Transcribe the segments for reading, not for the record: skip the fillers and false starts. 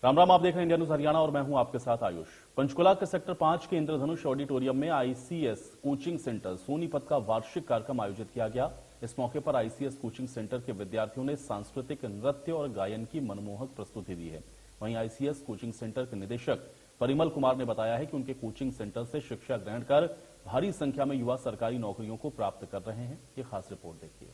राम राम, आप देख रहे हैं इंडिया न्यूज हरियाणा और मैं हूं आपके साथ आयुष। पंचकुला के सेक्टर 5 के इंद्रधनुष ऑडिटोरियम में आईसीएस कोचिंग सेंटर सोनीपत का वार्षिक कार्यक्रम आयोजित किया गया। इस मौके पर आईसीएस कोचिंग सेंटर के विद्यार्थियों ने सांस्कृतिक नृत्य और गायन की मनमोहक प्रस्तुति दी है। वहीं आईसीएस कोचिंग सेंटर के निदेशक परिमल कुमार ने बताया है कि उनके कोचिंग सेंटर से शिक्षा ग्रहण कर भारी संख्या में युवा सरकारी नौकरियों को प्राप्त कर रहे हैं। ये खास रिपोर्ट देखिए।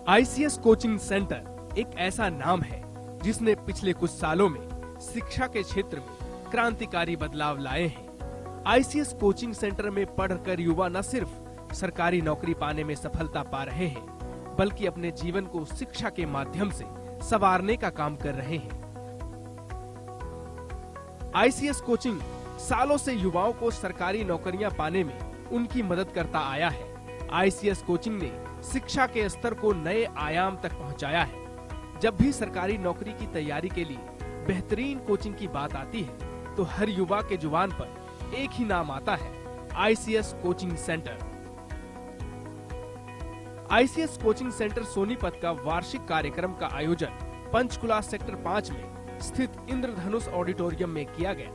आईसीएस कोचिंग सेंटर एक ऐसा नाम है जिसने पिछले कुछ सालों में शिक्षा के क्षेत्र में क्रांतिकारी बदलाव लाए हैं। आईसीएस कोचिंग सेंटर में पढ़कर युवा न सिर्फ सरकारी नौकरी पाने में सफलता पा रहे हैं, बल्कि अपने जीवन को शिक्षा के माध्यम से संवारने का काम कर रहे हैं। आईसीएस कोचिंग सालों से युवाओं को सरकारी नौकरियां पाने में उनकी मदद करता आया है। आईसीएस कोचिंग ने शिक्षा के स्तर को नए आयाम तक पहुंचाया है। जब भी सरकारी नौकरी की तैयारी के लिए बेहतरीन कोचिंग की बात आती है तो हर युवा के जुबान पर एक ही नाम आता है, ICS coaching centre. ICS coaching centre Sonipat का वार्षिक कार्यक्रम का आयोजन पंचकुला सेक्टर 5 में स्थित इंद्रधनुष ऑडिटोरियम में किया गया।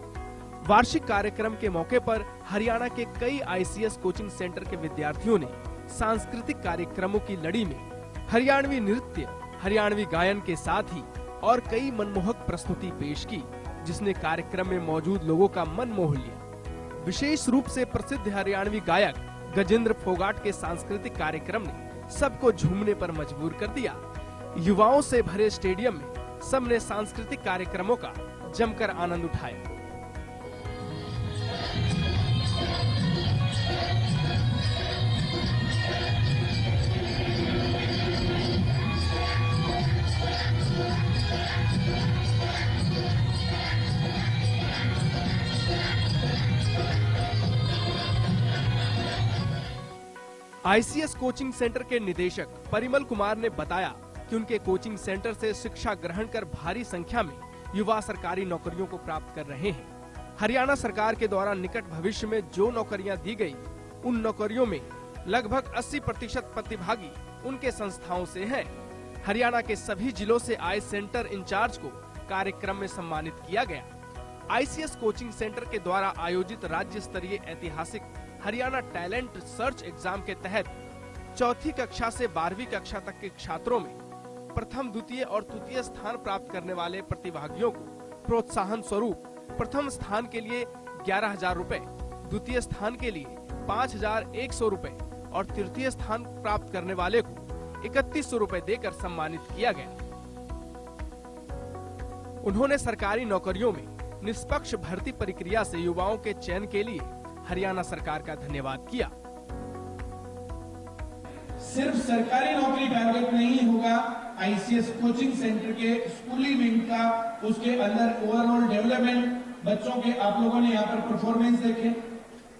वार्षिक कार्यक्रम के मौके पर हरियाणा के कई आईसीएस कोचिंग सेंटर के विद्यार्थियों ने सांस्कृतिक कार्यक्रमों की लड़ी में हरियाणवी नृत्य, हरियाणवी गायन के साथ ही और कई मनमोहक प्रस्तुति पेश की, जिसने कार्यक्रम में मौजूद लोगों का मन मोह लिया। विशेष रूप से प्रसिद्ध हरियाणवी गायक गजेंद्र फोगाट के सांस्कृतिक कार्यक्रम ने सबको झूमने पर मजबूर कर दिया। युवाओं से भरे स्टेडियम में सबने सांस्कृतिक कार्यक्रमों का जमकर आनंद उठाया। आईसीएस कोचिंग सेंटर के निदेशक परिमल कुमार ने बताया कि उनके कोचिंग सेंटर से शिक्षा ग्रहण कर भारी संख्या में युवा सरकारी नौकरियों को प्राप्त कर रहे हैं। हरियाणा सरकार के द्वारा निकट भविष्य में जो नौकरियां दी गई, उन नौकरियों में लगभग 80% प्रतिभागी उनके संस्थाओं से हैं। हरियाणा के सभी जिलों से आए सेंटर इंचार्ज को कार्यक्रम में सम्मानित किया गया। आईसीएस कोचिंग सेंटर के द्वारा आयोजित राज्य स्तरीय ऐतिहासिक हरियाणा टैलेंट सर्च एग्जाम के तहत चौथी कक्षा से 12वीं कक्षा तक के छात्रों में प्रथम, द्वितीय और तृतीय स्थान प्राप्त करने वाले प्रतिभागियों को प्रोत्साहन स्वरूप प्रथम स्थान के लिए 11,000 रुपए, द्वितीय स्थान के लिए 5,100 रुपए और तृतीय स्थान प्राप्त करने वाले को 3,100 रुपए देकर सम्मानित किया गया। उन्होंने सरकारी नौकरियों में निष्पक्ष भर्ती प्रक्रिया से युवाओं के चयन के लिए हरियाणा सरकार का धन्यवाद किया। सिर्फ सरकारी नौकरी टारगेट नहीं होगा आईसीएस कोचिंग सेंटर के स्कूली विंग का, उसके अंदर ओवरऑल डेवलपमेंट, बच्चों के आप लोगों ने यहाँ पर परफॉर्मेंस देखे,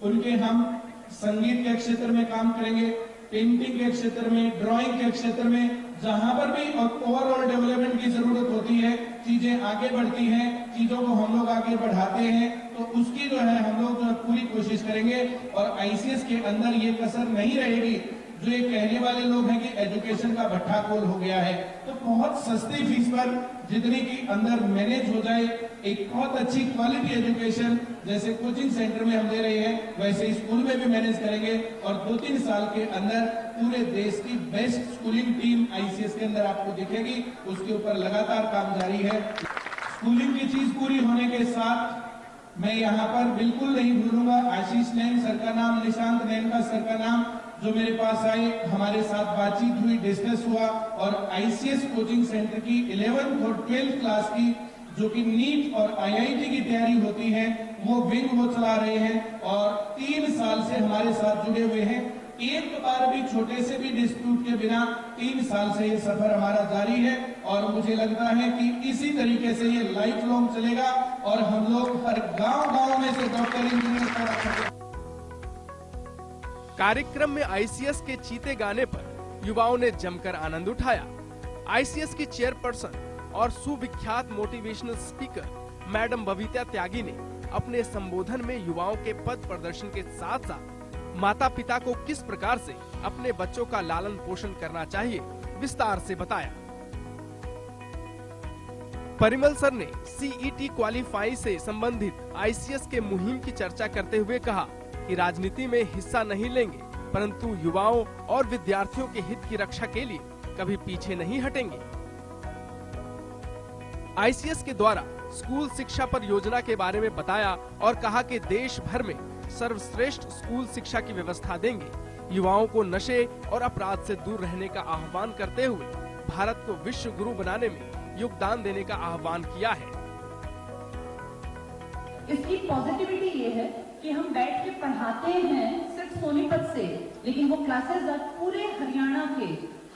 उनके हम संगीत के क्षेत्र में काम करेंगे, पेंटिंग के क्षेत्र में, ड्राइंग के क्षेत्र में, जहां पर भी ओवरऑल डेवलपमेंट की जरूरत होती है, चीजें आगे बढ़ती हैं, चीजों को हम लोग आगे बढ़ाते हैं, तो उसकी जो है हम लोग पूरी कोशिश करेंगे। और आईसीएस के अंदर ये कसर नहीं रहेगी जो ये कहने वाले लोग हैं कि एजुकेशन का भट्ठा खोल हो गया है, तो बहुत सस्ती फीस पर जितनी की अंदर मैनेज हो जाए, एक बहुत अच्छी क्वालिटी एजुकेशन जैसे कोचिंग सेंटर में हम दे रहे हैं वैसे स्कूल में भी मैनेज करेंगे और 2-3 साल के अंदर पूरे देश की बेस्ट स्कूलिंग टीम आईसीएस के अंदर आपको दिखेगी। उसके ऊपर लगातार काम जारी है। स्कूलिंग की चीज पूरी होने के साथ मैं यहाँ पर बिल्कुल नहीं भूलूंगा आशीष नैन सर का नाम, निशांत नैन का सर का नाम, जो मेरे पास आए, हमारे साथ बातचीत हुई, डिस्कस हुआ और आईसीएस कोचिंग सेंटर की 11th और 12th क्लास की जो कि नीट और आईआईटी की तैयारी होती है वो विंग वो चला रहे हैं और 3 साल से हमारे साथ जुड़े हुए हैं। एक बार भी छोटे से भी डिस्प्यूट के बिना 3 साल से ये सफर हमारा जारी है और मुझे लगता है कि इसी तरीके से ये लाइफ लॉन्ग चलेगा और हम लोग हर गांव-गांव में से डॉक्टर इंजीनियर का। कार्यक्रम में आईसीएस के चीते गाने पर युवाओं ने जमकर आनंद उठाया। आईसीएस की चेयरपर्सन और सुविख्यात मोटिवेशनल स्पीकर मैडम बबीता त्यागी ने अपने संबोधन में युवाओं के पथ प्रदर्शन के साथ साथ माता पिता को किस प्रकार से अपने बच्चों का लालन पोषण करना चाहिए विस्तार से बताया। परिमल सर ने सीईटी क्वालिफाई से संबंधित आईसीएस के मुहिम की चर्चा करते हुए कहा कि राजनीति में हिस्सा नहीं लेंगे, परंतु युवाओं और विद्यार्थियों के हित की रक्षा के लिए कभी पीछे नहीं हटेंगे। आईसीएस के द्वारा स्कूल शिक्षा पर योजना के बारे में बताया और कहा कि देश भर में सर्वश्रेष्ठ स्कूल शिक्षा की व्यवस्था देंगे। युवाओं को नशे और अपराध से दूर रहने का आह्वान करते हुए भारत को विश्व गुरु बनाने में योगदान देने का आह्वान किया है। इसकी पॉजिटिविटी ये है कि हम बैठ के पढ़ाते हैं सिर्फ सोनीपत से, लेकिन वो क्लासेस आज पूरे हरियाणा के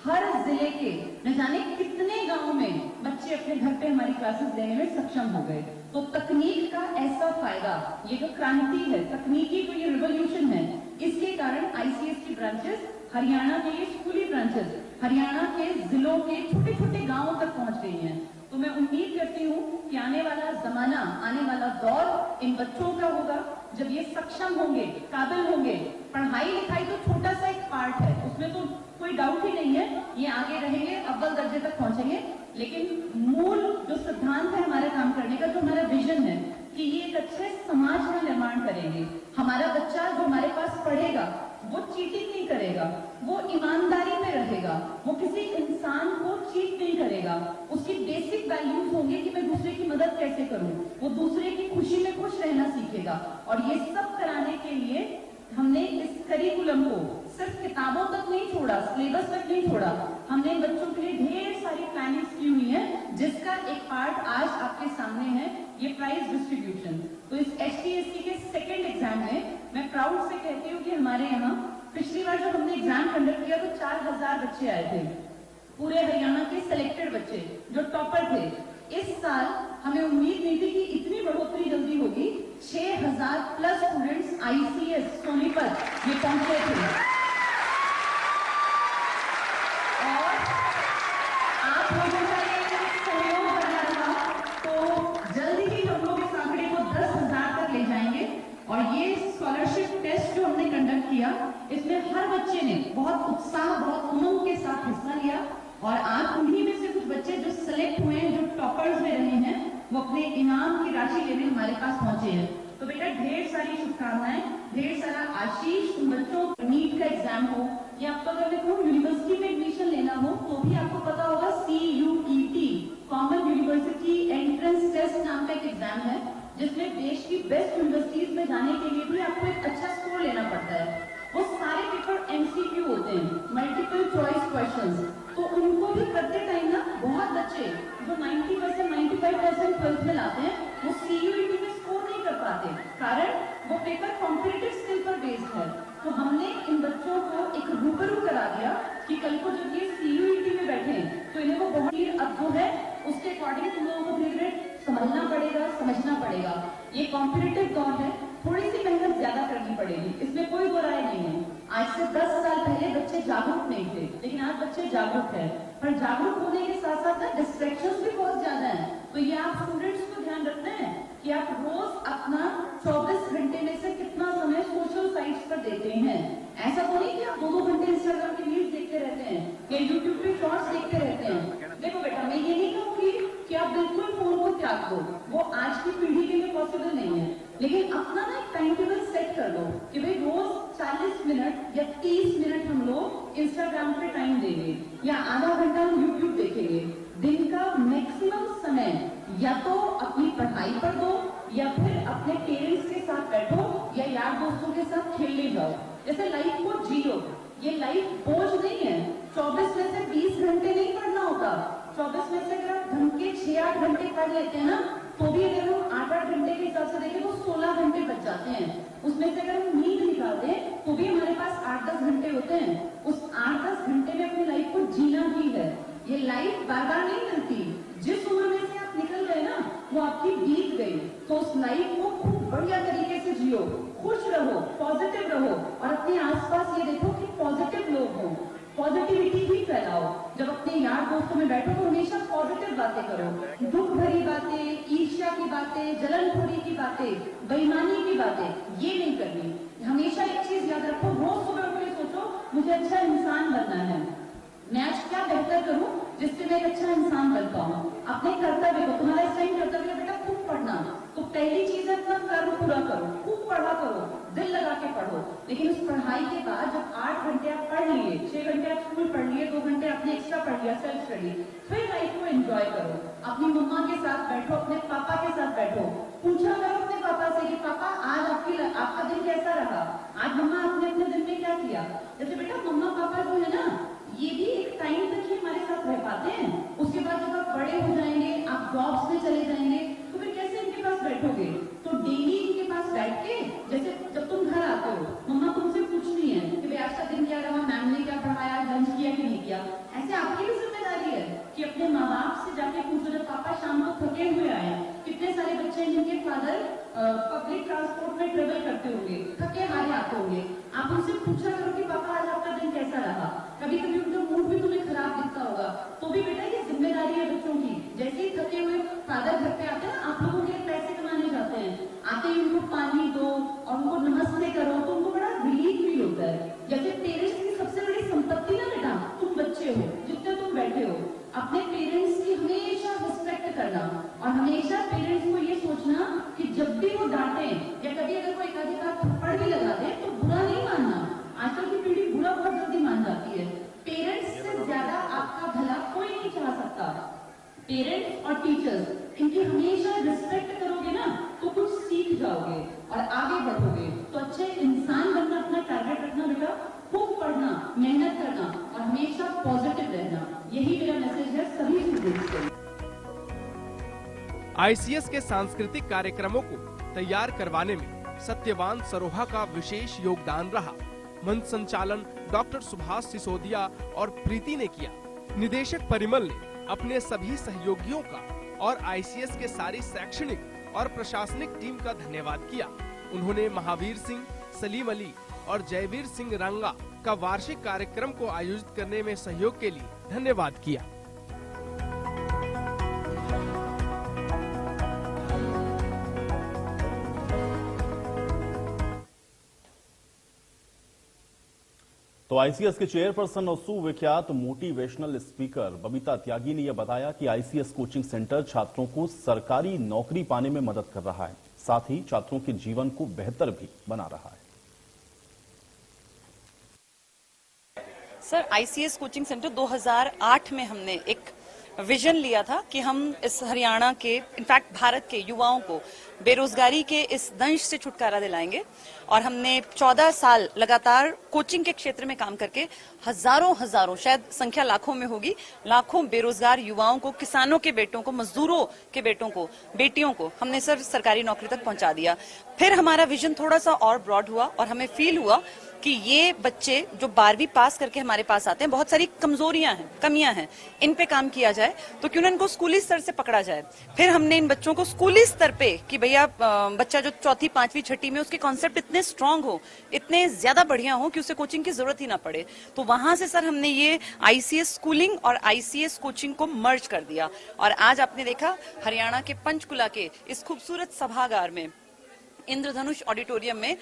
हर जिले के न जाने कितने गांव में बच्चे अपने घर पे हमारी क्लासेस लेने में सक्षम हो गए। तो तकनीक का ऐसा फायदा, ये जो क्रांति है, तकनीकी जो ये रिवॉल्यूशन है, इसके कारण आईसीएस की ब्रांचेस, हरियाणा के ये स्कूली ब्रांचेस हरियाणा के जिलों के छोटे छोटे गांवों तक पहुंच गई हैं। तो मैं उम्मीद करती हूँ कि आने वाला जमाना, आने वाला दौर इन बच्चों का होगा जब ये सक्षम होंगे, काबिल होंगे। पढ़ाई लिखाई तो छोटा सा एक पार्ट है, उसमें तो कोई डाउट ही नहीं है, ये आगे रहेंगे, अव्वल दर्जे तक पहुंचेंगे। लेकिन मूल जो सिद्धांत है हमारे काम करने का, जो हमारा विजन है कि ये एक अच्छे समाज का निर्माण करेंगे। हमारा बच्चा जो हमारे पास पढ़ेगा वो चीटिंग नहीं करेगा, वो ईमानदारी में रहेगा, वो किसी इंसान को चीट नहीं करेगा। उसकी बेसिक वैल्यूज होंगे कि मैं दूसरे की मदद कैसे करूं, वो दूसरे की खुशी में खुश रहना सीखेगा। और ये सब कराने के लिए हमने इस करिकुलम को सिर्फ किताबों तक नहीं छोड़ा, सिलेबस तक नहीं छोड़ा, हमने बच्चों के लिए ढेर सारी प्लानिंग्स की हुई है, जिसका एक पार्ट आज आपके सामने है, ये प्राइज डिस्ट्रीब्यूशन। तो इस HTSC के सेकेंड एग्जाम में मैं प्राउड से कहती हूँ कि हमारे यहाँ पिछली बार जब हमने एग्जाम कंडक्ट किया तो 4000 बच्चे आए थे, पूरे हरियाणा के सिलेक्टेड बच्चे जो टॉपर थे। इस साल हमें उम्मीद नहीं थी कि इतनी बढ़ोतरी जल्दी होगी। 6000 प्लस स्टूडेंट्स आईसीएस सोनीपत ये पहुंचे थे और आप लोगों का ये सहयोग बना रहा तो जल्दी ही हम लोग इस आंकड़े को 10,000 तक ले जाएंगे। और ये स्कॉलरशिप टेस्ट जो हमने कंडक्ट किया, इसमें हर बच्चे ने बहुत उत्साह, बहुत उमंग के साथ हिस्सा लिया। और आज उन्हीं में से कुछ बच्चे जो सिलेक्ट हुए हैं, जो टॉपर्स में रहे हैं, वो अपने इनाम की राशि लेने हमारे पास पहुंचे हैं। तो बेटा ढेर सारी शुभकामनाएं, ढेर सारा आशीष उन बच्चों को। नीट का एग्जाम हो या आपको अगर मैं कहूँ यूनिवर्सिटी में एडमिशन लेना हो तो भी आपको पता होगा CUET common university entrance test नाम का एक एग्जाम है, जिसमें देश की बेस्ट यूनिवर्सिटीज में जाने के लिए भी आपको एक अच्छा स्कोर लेना पड़ता है। वो सारे पेपर MCQ होते हैं, मल्टीपल चॉइस क्वेश्चंस। तो उनको भी करते टाइम ना बहुत बच्चे जो 90%, 95% 12th में लाते हैं, वो CUET में स्कोर नहीं कर पाते, कारण वो पेपर कॉम्पिटिटिव स्किल पर बेस्ड है। तो हमने इन बच्चों को एक रूबरू करा दिया कि कल को जब ये CUET में बैठे तो इन्हें वो बहुत ही अब जो है उसके अकॉर्डिंग तुम लोगों को धीरे समझना पड़ेगा, समझना पड़ेगा। ये कॉम्पिटिटिव दौर है, थोड़ी सी मेहनत ज्यादा करनी पड़ेगी, इसमें कोई दो राय नहीं है। आज से 10 साल पहले बच्चे जागरूक नहीं थे, लेकिन आज बच्चे जागरूक है। पर जागरूक होने के साथ साथ ना डिस्ट्रैक्शंस भी बहुत ज्यादा हैं। तो ये आप स्टूडेंट्स को ध्यान रखना है कि आप रोज अपना 24 घंटे में से कितना समय सोशल साइट्स पर देते हैं। ऐसा तो नहीं कि आप 2-2 घंटे इंस्टाग्राम की रील्स देखते रहते हैं या यूट्यूब पे शॉर्ट्स देखते रहते हैं। देखो बेटा, मैं ये नहीं कहूँगी कि आप बिल्कुल फोन को त्याग दो, वो आज की पीढ़ी के लिए पॉसिबल नहीं है, लेकिन अपना ना एक टाइम टेबल सेट कर दो कि भाई रोज 40 मिनट या 30 मिनट हम लोग इंस्टाग्राम पे टाइम देंगे या आधा घंटा हम यूट्यूब देखेंगे। दिन का मैक्सिमम समय या तो अपनी पढ़ाई पर दो या फिर अपने पेरेंट्स के साथ बैठो या यार दोस्तों के साथ खेलने जाओ। जैसे लाइफ को जियो, ये लाइफ बोझ नहीं है। 24 में से 20 घंटे नहीं पढ़ना होता। 24 में से अगर आप ढंग के 6-8 घंटे पढ़ लेते हैं ना, तो भी अगर हम 8-8 घंटे के हिसाब से देखें तो 16 घंटे बच जाते हैं। उसमें से अगर हम नींद निकालते हैं तो भी हमारे पास 8-10 घंटे होते हैं। उस 8-10 घंटे में अपनी लाइफ को जीना ही है। ये लाइफ बार बार नहीं मिलती। जिस उम्र में से आप निकल गए ना, वो आपकी बीत गई। तो उस लाइफ को खूब बढ़िया तरीके से जियो, खुश रहो, पॉजिटिव रहो और अपने आसपास ये देखो कि पॉजिटिव लोग हों, पॉजिटिविटी ही फैलाओ। जब अपने यार दोस्तों में बैठो तो हमेशा पॉजिटिव बातें करो, दुख भरी बातें, ईर्ष्या की बातें, जलनखोरी की बातें, बेईमानी की बातें ये नहीं करनी। हमेशा एक चीज याद रखो, रोज सुबह उठ के सोचो मुझे अच्छा इंसान बनना है, मैं आज क्या बेहतर करूं जिससे मैं एक अच्छा इंसान बन पाऊं। अपने कर्तव्य को, तुम्हारा इस टाइम कर्तव्य बेटा खूब पढ़ना, तो पहली चीज है अपना कर्म पूरा करो, खूब पढ़ा करो, दिल लगा के पढ़ो। लेकिन उस पढ़ाई के बाद जब 8 घंटे आप पढ़ लिए, 6 घंटे आप स्कूल पढ़ लिए, 2 घंटे आपने एक्स्ट्रा पढ़ लिया सेल्फ स्टडी, फिर लाइफ को एंजॉय करो। अपनी मम्मा के साथ बैठो, अपने पापा के साथ बैठो, पूछा करो अपने पापा से कि पापा आज आपका दिन कैसा रहा, आज मम्मा आपने अपने दिन में क्या किया। जैसे बेटा मम्मा पापा जो है ना ये भी एक टाइम तक ही हमारे साथ रह पाते हैं, उसके बाद जब आप बड़े हो जाएंगे, आप जॉब्स में चले जाएंगे, तो फिर कैसे इनके पास बैठोगे। तो डेली इनके पास बैठ के, जैसे जब तुम घर आते हो मम्मा तुमसे पूछती है कि भाई आज का दिन क्या रहा, मैम ने क्या पढ़ाया, लंच किया कि नहीं किया। ऐसे आपकी भी जिम्मेदारी है कि अपने माँ बाप से जाके पूछो, जब पापा शाम को थके हुए आए, कितने सारे बच्चे हैं जिनके फादर पब्लिक ट्रांसपोर्ट में ट्रेवल करते होंगे, थके हारे आते होंगे, आप उनसे पूछा करो कि पापा आज आपका दिन कैसा रहा। कभी कभी उनका मूड भी तुम्हें खराब दिखता होगा, तो भी बेटा ये जिम्मेदारी है बच्चों की। जैसे ही थके हुए फादर घर पे आते हैं, आप लोगों के पैसे कमाने जाते हैं, आते ही उनको पानी दो और उनको नमस्ते करो तो उनको बड़ा रिलीफ फील होता है। जैसे पेरेंट्स की सबसे बड़ी संपत्ति ना बेटा तुम बच्चे हो, जितने तुम बैठे हो, अपने पेरेंट्स की हमेशा रिस्पेक्ट करना और हमेशा पेरेंट्स को ये सोचना कि जब भी वो डांटे या कभी अगर कोई एकाधी बार थप्पड़ भी लगा दे तो बुरा नहीं मानना। आजकल की पीढ़ी बुरा बहुत जल्दी मान जाती है। पेरेंट्स से ज्यादा आपका भला कोई नहीं चाह सकता। पेरेंट्स और टीचर्स इनकी हमेशा रिस्पेक्ट करोगे ना तो कुछ सीख जाओगे और आगे बढ़ोगे। तो अच्छे इंसान बनना अपना टारगेट रखना बेटा, खूब पढ़ना, मेहनत करना और हमेशा पॉजिटिव रहना, यही मेरा मैसेज है सभी स्टूडेंट्स को। आईसीएस के सांस्कृतिक कार्यक्रमों को तैयार करवाने में सत्यवान सरोहा का विशेष योगदान रहा। मंच संचालन डॉक्टर सुभाष सिसोदिया और प्रीति ने किया। निदेशक परिमल ने अपने सभी सहयोगियों का और आईसीएस के सारी शैक्षणिक और प्रशासनिक टीम का धन्यवाद किया। उन्होंने महावीर सिंह, सलीम अली और जयवीर सिंह रंगा का वार्षिक कार्यक्रम को आयोजित करने में सहयोग के लिए धन्यवाद किया। तो आईसीएस के चेयरपर्सन और सुविख्यात मोटिवेशनल स्पीकर बबीता त्यागी ने यह बताया कि आईसीएस कोचिंग सेंटर छात्रों को सरकारी नौकरी पाने में मदद कर रहा है, साथ ही छात्रों के जीवन को बेहतर भी बना रहा है। सर, आईसीएस कोचिंग सेंटर 2008 में हमने एक विजन लिया था कि हम इस हरियाणा के, इनफैक्ट भारत के युवाओं को बेरोजगारी के इस दंश से छुटकारा दिलाएंगे। और हमने 14 साल लगातार कोचिंग के क्षेत्र में काम करके हजारों, शायद संख्या लाखों में होगी, लाखों बेरोजगार युवाओं को, किसानों के बेटों को, मजदूरों के बेटों को, बेटियों को हमने सर सरकारी नौकरी तक पहुंचा दिया। फिर हमारा विजन थोड़ा सा और ब्रॉड हुआ और हमें फील हुआ कि ये बच्चे जो 12वीं पास करके हमारे पास आते हैं, बहुत सारी कमजोरियां हैं, कमियां हैं, इन पे काम किया जाए तो क्यों ना इनको स्कूली स्तर से पकड़ा जाए। फिर हमने इन बच्चों को स्कूली स्तर पे कि भैया बच्चा जो 4वीं, 5वीं, 6वीं में उसके कॉन्सेप्ट इतने स्ट्रांग हो, इतने ज्यादा बढ़िया हो कि उसे कोचिंग की जरूरत ही ना पड़े। तो वहां से सर हमने ये आईसीएस स्कूलिंग और आईसीएस कोचिंग को मर्ज कर दिया। और आज आपने देखा हरियाणा के पंचकुला के इस खूबसूरत सभागार में, इंद्रधनुष ऑडिटोरियम में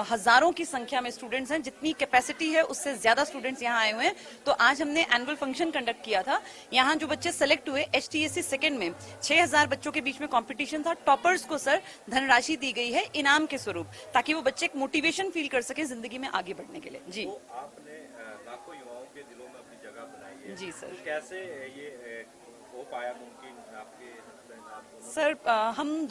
हजारों की संख्या में स्टूडेंट्स हैं, जितनी कैपेसिटी है उससे ज्यादा स्टूडेंट्स यहाँ आए हुए हैं। तो आज हमने एनुअल फंक्शन कंडक्ट किया था। यहाँ जो बच्चे सेलेक्ट हुए HTSC सेकंड में 6000 बच्चों के बीच में कंपटीशन था। टॉपर्स को सर धनराशि दी गई है इनाम के स्वरूप, ताकि वो बच्चे एक मोटिवेशन फील कर सके जिंदगी में आगे बढ़ने के लिए। जी, तो आपने लाखों युवाओं के दिलों में अपनी जगह बनाई है। जी सर। तो कैसे ये हो पाया मुमकिन आपके सर? हम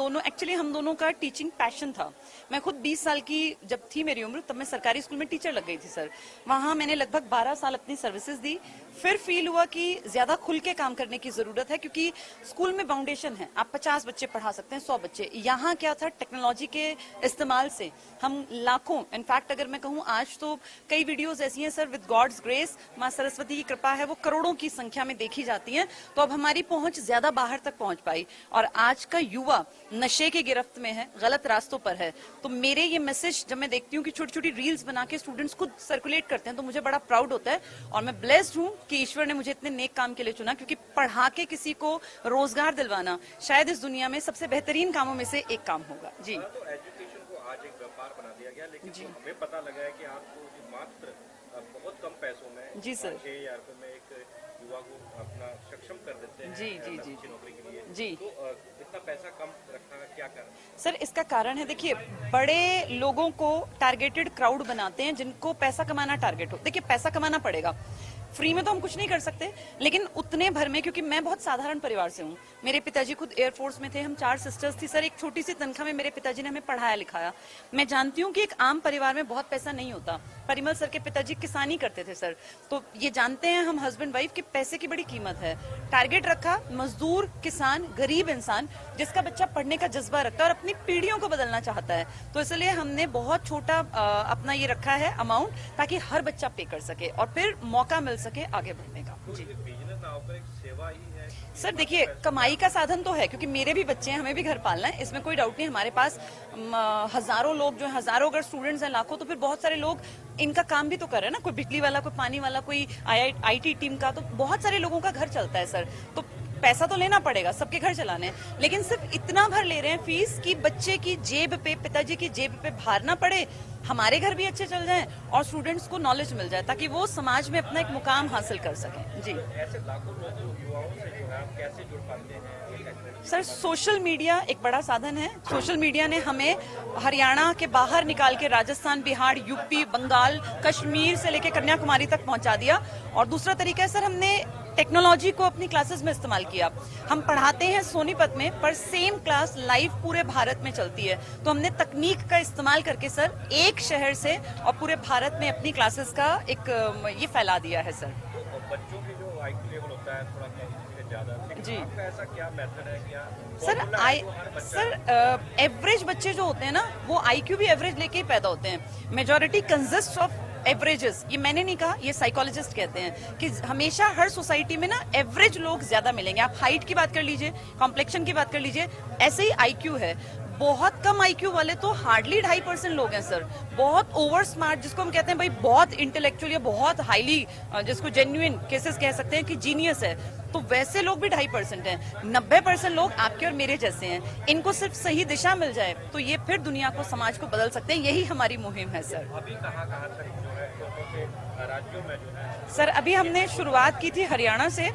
दोनों का टीचिंग पैशन था। मैं खुद 20 साल की जब थी मेरी उम्र, तब मैं सरकारी स्कूल में टीचर लग गई थी सर। वहां मैंने लगभग 12 साल अपनी सर्विसेज दी। फिर फील हुआ कि ज्यादा खुल के काम करने की जरूरत है, क्योंकि स्कूल में फाउंडेशन है, आप 50 बच्चे पढ़ा सकते हैं, 100 बच्चे। यहाँ क्या था, टेक्नोलॉजी के इस्तेमाल से हम लाखों, इनफैक्ट अगर मैं कहूँ आज तो कई वीडियोज ऐसी हैं सर, विद गॉड्स ग्रेस, माँ सरस्वती की कृपा है, वो करोड़ों की संख्या में देखी जाती है। तो अब हमारी पहुंच ज्यादा बाहर तक पहुंच पाई। और आज का युवा नशे की गिरफ्त में है, गलत रास्तों पर है। तो मेरे ये मैसेज जब मैं देखती हूँ कि छोटी छोटी रील्स बना के स्टूडेंट्स खुद सर्कुलेट करते हैं तो मुझे बड़ा प्राउड होता है और मैं ब्लेस्ड हूँ कि ईश्वर ने मुझे इतने नेक काम के लिए चुना, क्योंकि पढ़ा के किसी को रोजगार दिलवाना शायद इस दुनिया में सबसे बेहतरीन कामों में से एक काम होगा। जी, तो एजुकेशन को आज एक व्यापार बना दिया गया, लेकिन तो हमें पता लगा है कि आपको मात्र बहुत कम पैसों में जी सर 6,000 रुपए में एक युवा को अपना सक्षम कर देते हैं जी जी जी अच्छी नौकरी के लिए। जी, तो इतना पैसा कम रखने का क्या कारण? सर इसका कारण है, देखिए बड़े लोगों को टारगेटेड क्राउड बनाते हैं जिनको पैसा कमाना टारगेट हो। देखिए पैसा कमाना पड़ेगा, फ्री में तो हम कुछ नहीं कर सकते, लेकिन उतने भर में, क्योंकि मैं बहुत साधारण परिवार से हूँ, मेरे पिताजी खुद एयरफोर्स में थे, हम 4 सिस्टर्स थी सर, एक छोटी सी तनख्वाह में मेरे पिताजी ने हमें पढ़ाया लिखाया। मैं जानती हूँ कि एक आम परिवार में बहुत पैसा नहीं होता। परिमल सर के पिताजी किसानी करते थे सर, तो ये जानते हैं हम हस्बैंड वाइफ कि पैसे की बड़ी कीमत है। टारगेट रखा, मजदूर, किसान, गरीब इंसान जिसका बच्चा पढ़ने का जज्बा रखता है और अपनी पीढ़ियों को बदलना चाहता है, तो इसलिए हमने बहुत छोटा अपना ये रखा है अमाउंट, ताकि हर बच्चा पे कर सके और फिर मौका मिल सके आगे बढ़ने का। जी, बिजनेस ना होकर एक सेवा ही है सर देखिए कमाई का साधन तो है, क्योंकि मेरे भी बच्चे हैं, हमें भी घर पालना है, इसमें कोई डाउट नहीं। हमारे पास हजारों लोग जो हैं, हजारों अगर स्टूडेंट्स हैं, लाखों, तो फिर बहुत सारे लोग इनका काम भी तो कर रहे हैं ना, कोई बिजली वाला, कोई पानी वाला, कोई IT टीम का, तो बहुत सारे लोगों का घर चलता है सर। तो पैसा तो लेना पड़ेगा, सबके घर चलाने, लेकिन सिर्फ इतना भर ले रहे हैं फीस कि बच्चे की जेब पे, पिताजी की जेब पे भार ना पड़े, हमारे घर भी अच्छे चल जाएं और स्टूडेंट्स को नॉलेज मिल जाए ताकि वो समाज में अपना एक मुकाम हासिल कर सकें। जी, ऐसे लाखों लोग युवाओं से जो है आप कैसे जुड़ पाते हैं? सर सोशल मीडिया एक बड़ा साधन है। सोशल मीडिया ने हमें हरियाणा के बाहर निकाल के राजस्थान, बिहार, यूपी, बंगाल, कश्मीर से लेकर कन्याकुमारी तक पहुंचा दिया। और दूसरा तरीका है सर, हमने टेक्नोलॉजी को अपनी क्लासेस में इस्तेमाल किया। हम पढ़ाते हैं सोनीपत में, पर सेम क्लास लाइव पूरे भारत में चलती है, तो हमने तकनीक का इस्तेमाल करके सर एक शहर से और पूरे भारत में अपनी क्लासेस का एक ये फैला दिया है सर। तो बच्चों की जो IQ लेवल होता है थोड़ा कम से ज्यादा, जी, आपका ऐसा क्या मेथड है? क्या सर एवरेज बच्चे जो होते हैं ना, वो IQ भी एवरेज लेके ही पैदा होते हैं। मेजॉरिटी कंसिस्ट ऑफ एवरेजेस, ये मैंने नहीं कहा, ये साइकोलॉजिस्ट कहते हैं कि हमेशा हर सोसाइटी में ना एवरेज लोग ज्यादा मिलेंगे। आप हाइट की बात कर लीजिए, कॉम्प्लेक्शन की बात कर लीजिए, ऐसे ही IQ है। बहुत कम IQ वाले तो हार्डली 2.5% लोग हैं सर। बहुत ओवर स्मार्ट, जिसको हम कहते हैं भाई बहुत इंटेलेक्चुअल या बहुत हाईली, जिसको जेन्युइन केसेस कह सकते हैं कि जीनियस है, तो वैसे लोग भी 2.5% हैं। 90% लोग आपके और मेरे जैसे हैं। इनको सिर्फ सही दिशा मिल जाए तो ये फिर दुनिया को, समाज को बदल सकते हैं। यही हमारी मुहिम है सर। अभी कहाँ तक जो है कौन-कौन से राज्यों में जो है? सर अभी हमने शुरुआत की थी हरियाणा से,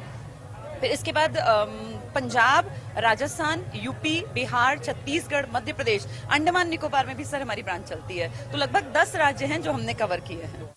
फिर इसके बाद पंजाब, राजस्थान, यूपी, बिहार, छत्तीसगढ़, मध्य प्रदेश, अंडमान निकोबार में भी सर हमारी ब्रांच चलती है। तो लगभग 10 राज्य हैं जो हमने कवर किए हैं।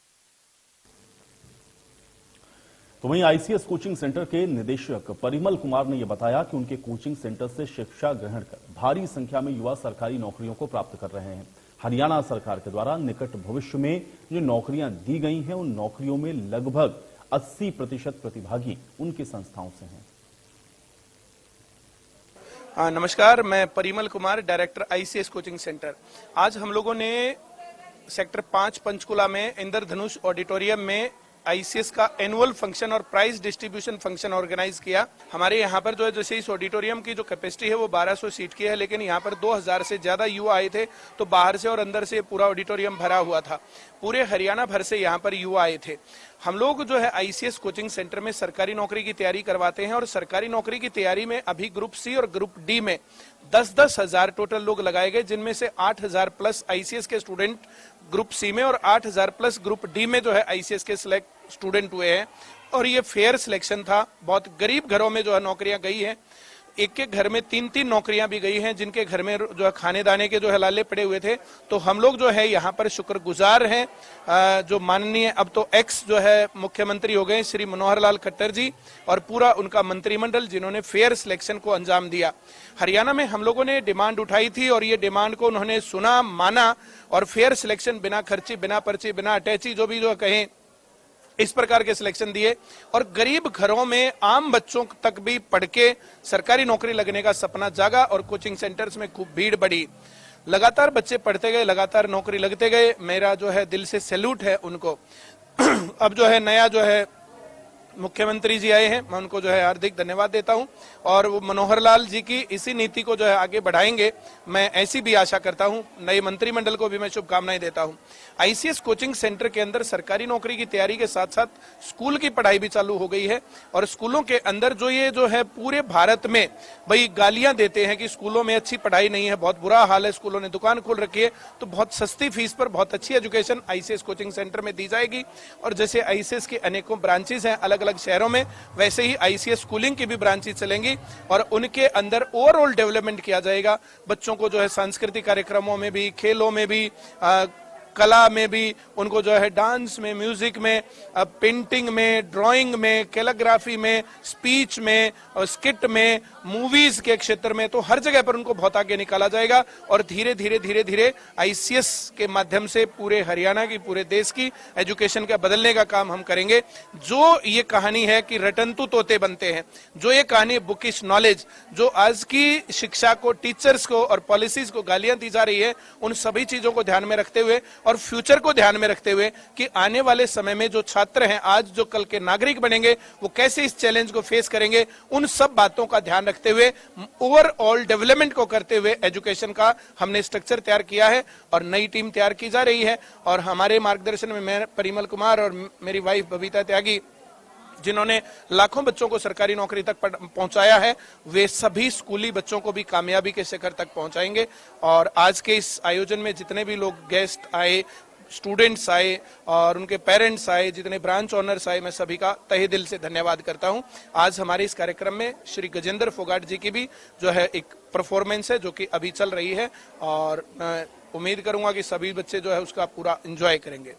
तो वहीं ICS कोचिंग सेंटर के निदेशक परिमल कुमार ने यह बताया कि उनके कोचिंग सेंटर से शिक्षा ग्रहण कर भारी संख्या में युवा सरकारी नौकरियों को प्राप्त कर रहे हैं। हरियाणा सरकार के द्वारा निकट भविष्य में जो नौकरियां दी गई हैं, उन नौकरियों में लगभग 80% प्रतिभागी उनकी संस्थाओं से हैं। नमस्कार, मैं Parimal Kumar, director ICS coaching centre. आज हम लोगों ने सेक्टर 5 पंचकुला में इंद्रधनुष ऑडिटोरियम में ICS का एनुअल फंक्शन और प्राइज डिस्ट्रीब्यूशन फंक्शन ऑर्गेनाइज किया। हमारे यहाँ पर जो है, जैसे इस ऑडिटोरियम की जो कैपेसिटी है वो 1200 सीट की है, लेकिन यहाँ पर 2000 से ज्यादा युवा आए थे, तो बाहर से और अंदर से पूरा ऑडिटोरियम भरा हुआ था। पूरे हरियाणा भर से यहाँ पर युवा आए थे। हम लोग जो है ICS कोचिंग सेंटर में सरकारी नौकरी की तैयारी करवाते हैं और सरकारी नौकरी की तैयारी में अभी ग्रुप C और ग्रुप D में 10-10 हजार टोटल लोग लगाए गए, जिनमें से 8000 प्लस ICS के स्टूडेंट ग्रुप C में और 8000 प्लस ग्रुप D में जो है ICS के सिलेक्ट स्टूडेंट हुए हैं। और ये फेयर सिलेक्शन था। बहुत गरीब घरों में जो है नौकरियां गई हैं। एक एक घर में 3-3 नौकरियां भी गई हैं, जिनके घर में जो है खाने दाने के जो है लाले पड़े हुए थे। तो हम लोग जो है यहाँ पर शुक्रगुजार हैं जो माननीय अब तो एक्स जो है मुख्यमंत्री हो गए श्री मनोहर लाल खट्टर जी और पूरा उनका मंत्रिमंडल, जिन्होंने फेयर सिलेक्शन को अंजाम दिया। हरियाणा में हम लोगों ने डिमांड उठाई थी और ये डिमांड को उन्होंने सुना, माना और फेयर सिलेक्शन, बिना खर्ची, बिना पर्ची, बिना अटैची, जो भी जो कहें, इस प्रकार के सिलेक्शन दिए। और गरीब घरों में आम बच्चों तक भी पढ़ के सरकारी नौकरी लगने का सपना जागा और कोचिंग सेंटर्स में खूब भीड़ बढ़ी। लगातार बच्चे पढ़ते गए, लगातार नौकरी लगते गए। मेरा जो है दिल से सैल्यूट है उनको। अब जो है नया जो है मुख्यमंत्री जी आए हैं, मैं उनको जो है हार्दिक धन्यवाद देता हूं और वो मनोहर लाल जी की इसी नीति को जो है आगे बढ़ाएंगे, मैं ऐसी भी आशा करता हूं। नए मंत्रिमंडल को भी मैं शुभकामनाएं देता हूं। आईसीएस कोचिंग सेंटर के अंदर सरकारी नौकरी की तैयारी के साथ साथ स्कूल की पढ़ाई भी चालू हो गई है और स्कूलों के अंदर जो है पूरे भारत में भाई गालियां देते हैं कि स्कूलों में अच्छी पढ़ाई नहीं है, बहुत बुरा हाल है, स्कूलों ने दुकान खोल रखी है, तो बहुत सस्ती फीस पर बहुत अच्छी एजुकेशन आईसीएस कोचिंग सेंटर में दी जाएगी। और जैसे आईसीएस के अनेकों ब्रांचेस हैं अलग अलग शहरों में, वैसे ही आईसीएस स्कूलिंग की भी ब्रांचेस चलेंगी और उनके अंदर ओवरऑल डेवलपमेंट किया जाएगा। बच्चों को जो है सांस्कृतिक कार्यक्रमों में भी, खेलों में भी, कला में भी, उनको जो है डांस में, म्यूजिक में, पेंटिंग में, ड्राइंग में, कैलीग्राफी में, स्पीच में, स्किट में, मूवीज के क्षेत्र में, तो हर जगह पर उनको बहुत आगे निकाला जाएगा। और धीरे धीरे आईसीएस के माध्यम से पूरे हरियाणा की, पूरे देश की एजुकेशन का बदलने का काम हम करेंगे। जो ये कहानी है कि रटंतु तोते बनते हैं, जो ये कहानी बुकिश नॉलेज, जो आज की शिक्षा को, टीचर्स को और पॉलिसीज को गालियां दी जा रही है, उन सभी चीजों को ध्यान में रखते हुए और फ्यूचर को ध्यान में रखते हुए कि आने वाले समय में जो छात्र हैं, आज जो कल के नागरिक बनेंगे, वो कैसे इस चैलेंज को फेस करेंगे, उन सब बातों का ध्यान रखते हुए ओवरऑल डेवलपमेंट को करते हुए एजुकेशन का हमने स्ट्रक्चर तैयार किया है और नई टीम तैयार की जा रही है। और हमारे मार्गदर्शन में मैं, परिमल कुमार और मेरी वाइफ बबीता त्यागी, जिन्होंने लाखों बच्चों को सरकारी नौकरी तक पहुंचाया है, वे सभी स्कूली बच्चों को भी कामयाबी के शिखर तक पहुंचाएंगे। और आज के इस आयोजन में जितने भी लोग गेस्ट आए, स्टूडेंट्स आए और उनके पेरेंट्स आए, जितने ब्रांच ओनर्स आए, मैं सभी का तहे दिल से धन्यवाद करता हूं। आज हमारे इस कार्यक्रम में श्री गजेंद्र फोगाट जी की भी जो है एक परफॉर्मेंस है जो कि अभी चल रही है और मैं उम्मीद करूंगा कि सभी बच्चे जो है उसका पूरा एंजॉय करेंगे।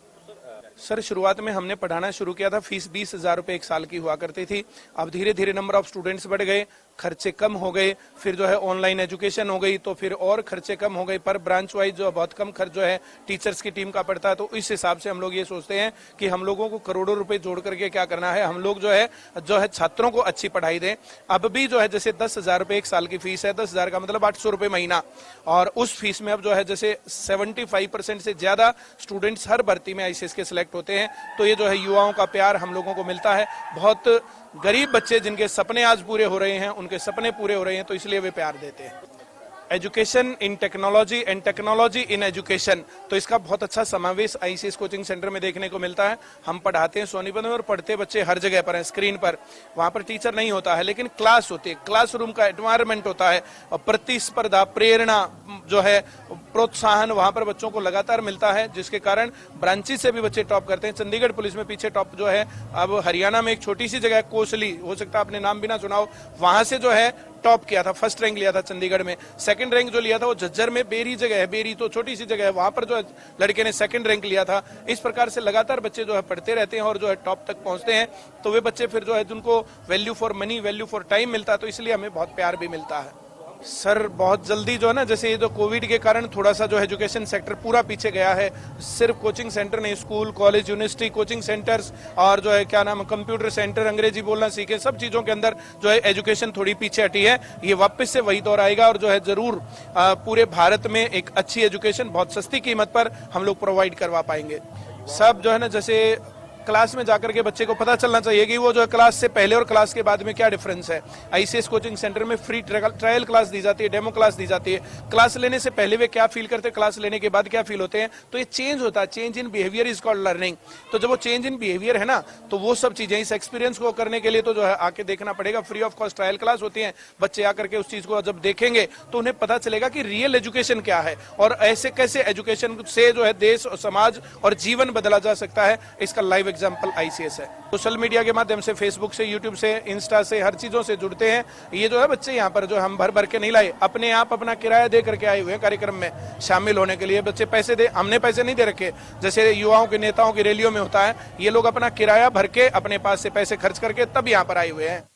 सर, शुरुआत में हमने पढ़ाना शुरू किया था, फीस 20,000 रुपए एक साल की हुआ करती थी। अब धीरे धीरे नंबर ऑफ स्टूडेंट्स बढ़ गए, खर्चे कम हो गए, फिर जो है ऑनलाइन एजुकेशन हो गई तो फिर और खर्चे कम हो गए। पर ब्रांच वाइज जो बहुत कम खर्च जो है टीचर्स की टीम का पड़ता है, तो इस हिसाब से हम लोग ये सोचते हैं कि हम लोगों को करोड़ों रुपए जोड़ करके क्या करना है, हम लोग जो है छात्रों को अच्छी पढ़ाई दें। अब भी जो है जैसे 10,000 रुपए एक साल की फीस है, 10,000 का मतलब 800 रुपए महीना, और उस फीस में अब जो है जैसे 75% से ज्यादा स्टूडेंट्स हर भर्ती में आईसीएस के सिलेक्ट होते हैं। तो ये जो है युवाओं का प्यार हम लोगों को मिलता है। बहुत गरीब बच्चे जिनके सपने आज पूरे हो रहे हैं, उनके सपने पूरे हो रहे हैं, तो इसलिए वे प्यार देते हैं। Education in technology and technology in education, तो इसका बहुत अच्छा समावेश आईसीएस कोचिंग सेंटर में देखने को मिलता है। हम पढ़ाते हैं सोनीपत में और पढ़ते बच्चे हर जगह पर हैं, स्क्रीन पर। वहां पर टीचर नहीं होता है, लेकिन क्लास होती है, क्लासरूम का एनवायरनमेंट होता है और प्रतिस्पर्धा, प्रेरणा जो है, प्रोत्साहन वहां पर बच्चों को लगातार मिलता है, जिसके कारण ब्रांचेस से भी बच्चे टॉप करते हैं। चंडीगढ़ पुलिस में पीछे टॉप जो है, अब हरियाणा में एक छोटी सी जगह कोसली, हो सकता है आपने नाम भी ना सुना हो, वहां से जो है टॉप किया था, फर्स्ट रैंक लिया था चंडीगढ़ में। सेकंड रैंक जो लिया था वो झज्जर में, बेरी जगह है, बेरी तो छोटी सी जगह है, वहां पर जो है लड़के ने सेकंड रैंक लिया था। इस प्रकार से लगातार बच्चे जो है पढ़ते रहते हैं और जो है टॉप तक पहुंचते हैं। तो वे बच्चे फिर जो है जिनको value for money, value for time मिलता है, तो इसलिए हमें बहुत प्यार भी मिलता है। सर, बहुत जल्दी जो है ना, जैसे ये जो कोविड के कारण थोड़ा सा जो एजुकेशन सेक्टर पूरा पीछे गया है, सिर्फ कोचिंग सेंटर नहीं, school, college, university, coaching centres और जो है क्या नाम, कंप्यूटर सेंटर, अंग्रेजी बोलना सीखे, सब चीजों के अंदर जो है एजुकेशन थोड़ी पीछे हटी है। ये वापस से वही दौर आएगा और जो है जरूर पूरे भारत में एक अच्छी एजुकेशन बहुत सस्ती कीमत पर हम लोग प्रोवाइड करवा पाएंगे। सब जो है ना, जैसे क्लास में जाकर के बच्चे को पता चलना चाहिए कि वो जो क्लास से पहले और क्लास के बाद में क्या डिफरेंस है। आईसीएस कोचिंग सेंटर में फ्री ट्रायल क्लास दी जाती है, डेमो क्लास दी जाती है। क्लास लेने से पहले वे क्या फील करते हैं, क्लास लेने के बाद क्या फील होते हैं, तो ये चेंज होता है। Change in behaviour is called learning. तो जब वो चेंज इन बिहेवियर है ना, तो वो सब चीजें, इस एक्सपीरियंस को करने के लिए तो जो है आके देखना पड़ेगा। Free of cost trial class होती है, बच्चे आकर के उस चीज को जब देखेंगे तो उन्हें पता चलेगा कि रियल एजुकेशन क्या है और ऐसे कैसे एजुकेशन से जो है देश और समाज और जीवन बदला जा सकता है। इसका लाइव एग्जाम्पल आईसीएस है। सोशल मीडिया के माध्यम से, फेसबुक से, यूट्यूब से, इंस्टा से, हर चीजों से जुड़ते हैं। ये जो है बच्चे यहाँ पर जो हम भर भर के नहीं लाए, अपने आप अपना किराया दे करके आए हुए हैं कार्यक्रम में शामिल होने के लिए। बच्चे पैसे दे, हमने पैसे नहीं दे रखे, जैसे युवाओं के नेताओं की रैलियों में होता है। ये लोग अपना किराया भर के अपने पास से पैसे खर्च करके तब यहाँ पर आए हुए हैं।